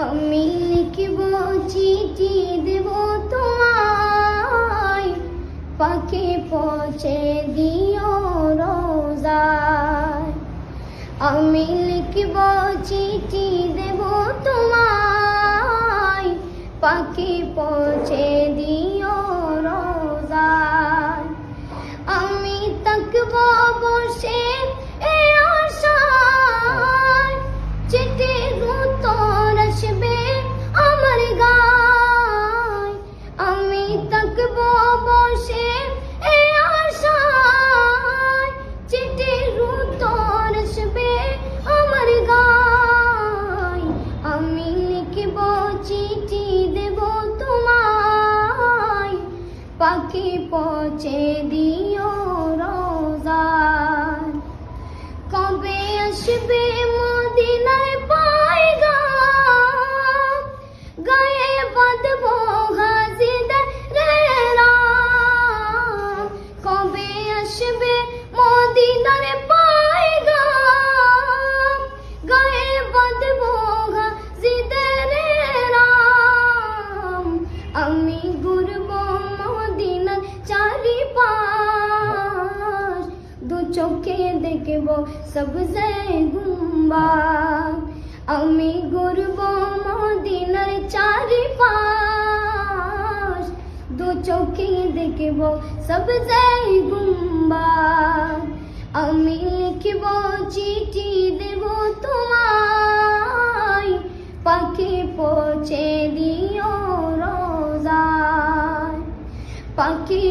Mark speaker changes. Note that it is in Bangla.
Speaker 1: আমি লিখব চিঠি দেব তোমায়, পাখি পৌঁছে দিও রোজায়। আমি লিখব চিঠি দেব তোমায়, পাখি পৌঁছে দিও রোজায়। আমি তাকব বসে এ আশায়, চিঠির উত্তর আসবে আমার গায়। আমি তাকব বসে এ আশায়, চিঠির উত্তর আসবে আমার গায়। আমি লিখব চিঠি দেব তোমায়, পাখি পৌঁছে দিও রোজায়। কবে আসবে মদিনার পয়গাম, গায়ে বাঁধবো গাজীদের রাম। কবে আসবে মদিনার পয়গাম, গায়ে বাঁধবো গাজীদের রাম। আমি ঘুরবো মদিনার চারিপাশ, দু চোখে দেখব সবজে গুম্বাদ। আমি ঘুরবো মদিনার চারিপাশ, দু চোখে দেখব সবজে গুম্বাদ। আমি লিখব চিঠি দেব তোমায়, পাখি পৌঁছে দিও রোজায়। পাখি